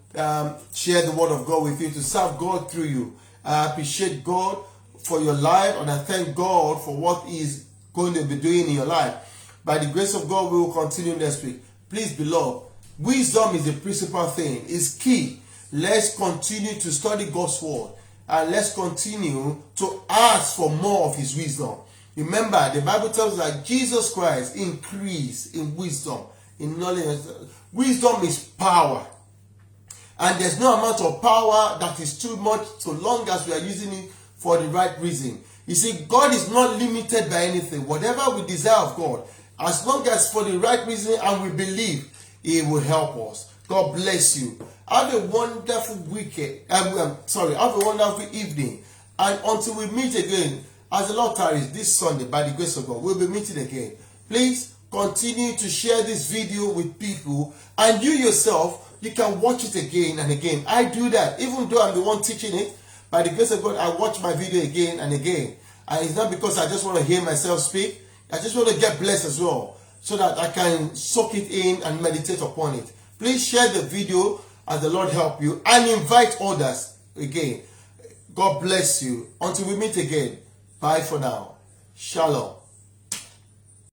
share the word of God with you, to serve God through you. I appreciate God for your life, and I thank God for what He is going to be doing in your life. By the grace of God, we will continue next week. Please, beloved, wisdom is the principal thing. It's key. Let's continue to study God's word, and let's continue to ask for more of His wisdom. Remember, the Bible tells us that Jesus Christ increased in wisdom, in knowledge. Wisdom is power. And there's no amount of power that is too much so long as we are using it for the right reason. You see, God is not limited by anything. Whatever we desire of God, as long as for the right reason and we believe, He will help us. God bless you. Have a wonderful weekend. Have a wonderful evening. And until we meet again, as the Lord tarries this Sunday, by the grace of God, we'll be meeting again. Please continue to share this video with people, and you yourself, you can watch it again and again. I do that. Even though I'm the one teaching it, by the grace of God, I watch my video again and again. And it's not because I just want to hear myself speak. I just want to get blessed as well, so that I can soak it in and meditate upon it. Please share the video as the Lord help you, and invite others again. God bless you. Until we meet again. Bye for now. Shalom.